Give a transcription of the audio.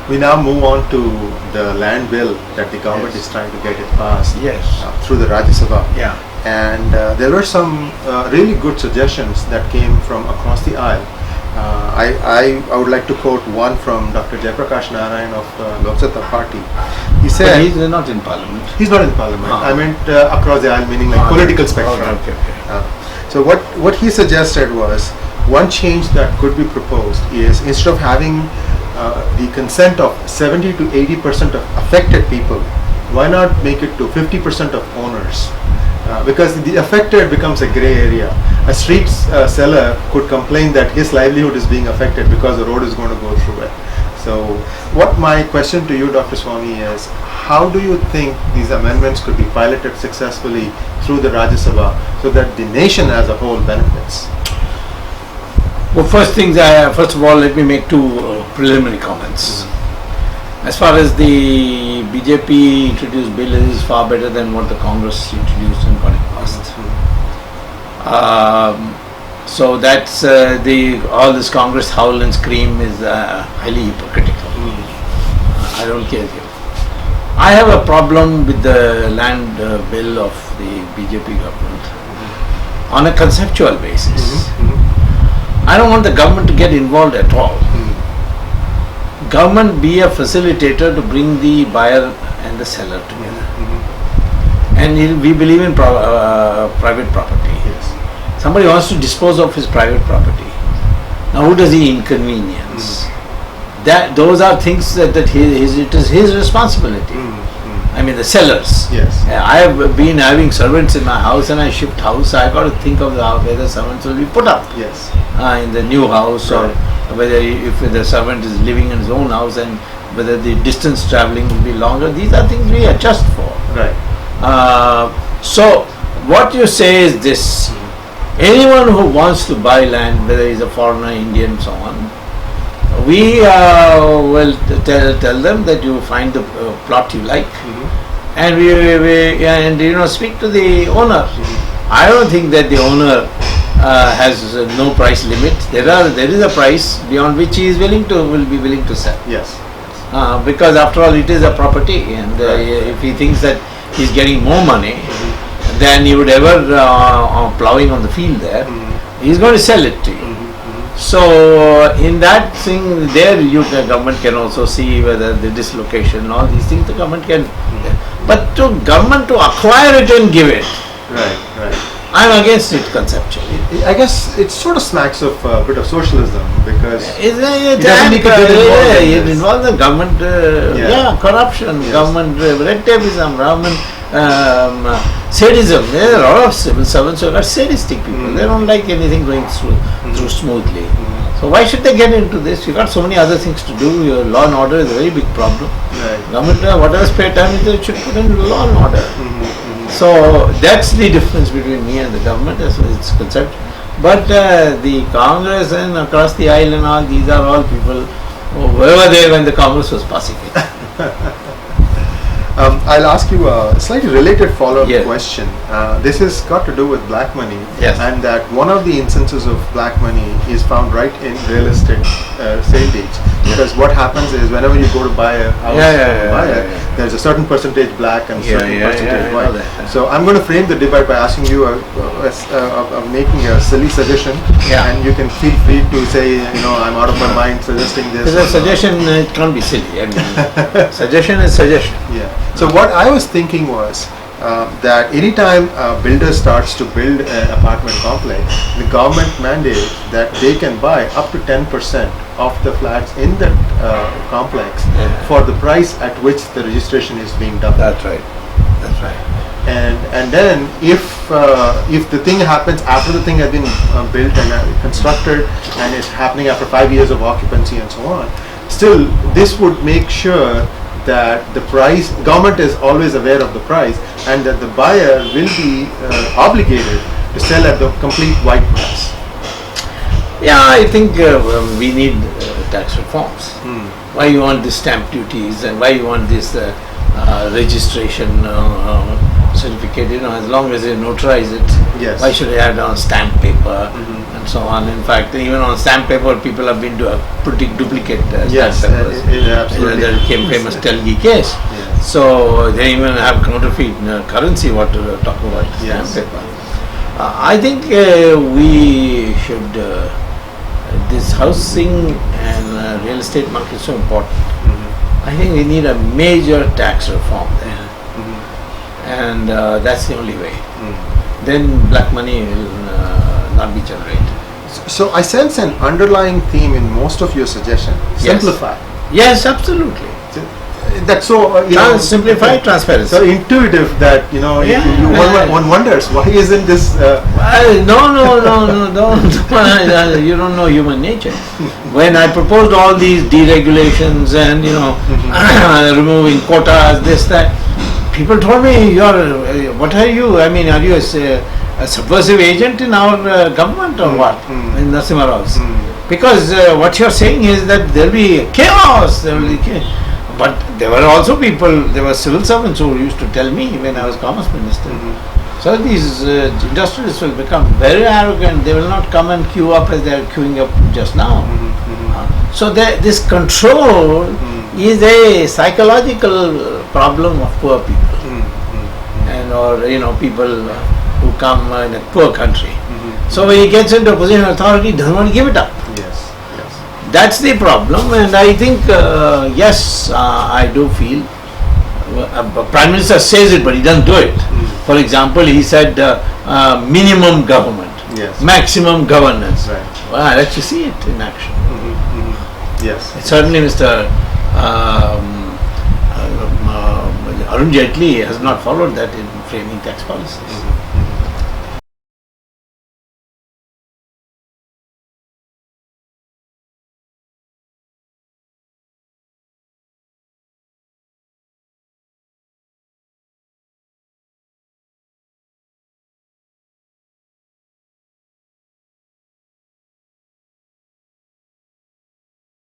We now move on to the land bill that the government is trying to get it passed through the Rajya Sabha. Yeah. And there were some really good suggestions that came from across the aisle. I would like to quote one from Dr. Jaiprakash Narayan of Lok Sabha Party. He said, but he's not in parliament. He's not in parliament. I meant across the aisle, meaning like political spectrum. Okay. So what he suggested was, one change that could be proposed is, instead of having the consent of 70 to 80% of affected people, why not make it to 50% of owners? Because the affected becomes a gray area. A street seller could complain that his livelihood is being affected because the road is going to go through it. So what my question to you, Dr. Swami, is, how do you think these amendments could be piloted successfully through the Rajya Sabha so that the nation as a whole benefits? Well, first of all, let me make two preliminary comments. As far as the BJP introduced bill is far better than what the Congress introduced and got it passed. So that's all this Congress howl and scream is highly hypocritical. I don't care. I have a problem with the land bill of the BJP government on a conceptual basis. I don't want the government to get involved at all. Government be a facilitator to bring the buyer and the seller together. And we believe in private property. Somebody wants to dispose of his private property. Now who does he inconvenience? Those are things that it is his responsibility. I mean the sellers. I have been having servants in my house, and I shift house. I got to think of where the servants will be put up. In the new house, or whether if the servant is living in his own house, and whether the distance travelling will be longer. These are things we adjust for. So what you say is this: anyone who wants to buy land, whether he's a foreigner, Indian, so on, we will tell them that you find the plot you like, and we speak to the owner. I don't think that the owner has no price limit. There is a price beyond which he will be willing to sell. Because after all, it is a property, and if he thinks that he's getting more money than he would ever plowing on the field there, he's going to sell it to you. So in that thing, there the government can also see whether the dislocation, all these things the government can. But to government to acquire it and give it, I'm against it conceptually. I guess it sort of smacks of a bit of socialism, because it doesn't need to get involved in it this. involves the government, corruption, government red tapeism, government sadism. There are a lot of civil servants who are sadistic people. They don't like anything going through smoothly. So why should they get into this? You got so many other things to do. Your law and order is a very big problem. Government, whatever spare time is there, it should put in law and order. So that's the difference between me and the government as far as it's concerned. But the Congress and across the aisle and all, these are all people who were there when the Congress was passing it. I'll ask you a slightly related follow-up question. This has got to do with black money, and that one of the instances of black money is found right in real estate sale deeds. Because what happens is, whenever you go to buy a house, there's a certain percentage black and certain percentage white. So I'm going to frame the debate by asking you, making a silly suggestion, and you can feel free to say, I'm out of my mind suggesting this. Because a suggestion, it can't be silly. I mean, suggestion is suggestion. So what I was thinking was that anytime a builder starts to build an apartment complex, the government mandates that they can buy up to 10% of the flats in that complex for the price at which the registration is being done. That's right. And then if the thing happens after the thing has been built and constructed, and it's happening after 5 years of occupancy and so on, still this would make sure that the price, government is always aware of the price, and that the buyer will be obligated to sell at the complete white price. I think we need tax reforms. Why you want this stamp duties, and why you want this registration certificate? As long as they notarize it, why should I add on stamp paper and and so on. In fact, even on stamp paper, people have been putting duplicate Yes, stamp papers. absolutely. There became famous Telgi case. Yes. So they even have counterfeit currency. What to talk about stamp Yes. paper? I think we should. This housing and real estate market is so important. Mhm. I think we need a major tax reform there, Mhm. and that's the only way. Mhm. Then black money will not be generated. So I sense an underlying theme in most of your suggestion. Yes. Simplify. Yes, absolutely. That's so Simplify transparency. So intuitive that Yeah. one wonders why isn't this No, don't. You don't know human nature. When I proposed all these deregulations and removing quotas, this that, people told me, what are you? I mean, are you a subversive agent in our government or what? In Narasimha Rao's. Because what you're saying is that there'll be chaos. There will be chaos. But there were also people, there were civil servants who used to tell me when I was Commerce Minister. So these industrialists will become very arrogant. They will not come and queue up as they are queuing up just now. So this control is a psychological problem of poor people, and or people who come in a poor country. So when he gets into a position of authority, he doesn't want to give it up. Yes. That's the problem, and I think yes, I do feel. Prime Minister says it, but he doesn't do it. For example, he said minimum government, Yes. maximum governance. Right. Well, I'd like to see it in action. Yes. Certainly, Mr. Arun Jaitley has not followed that in framing tax policies.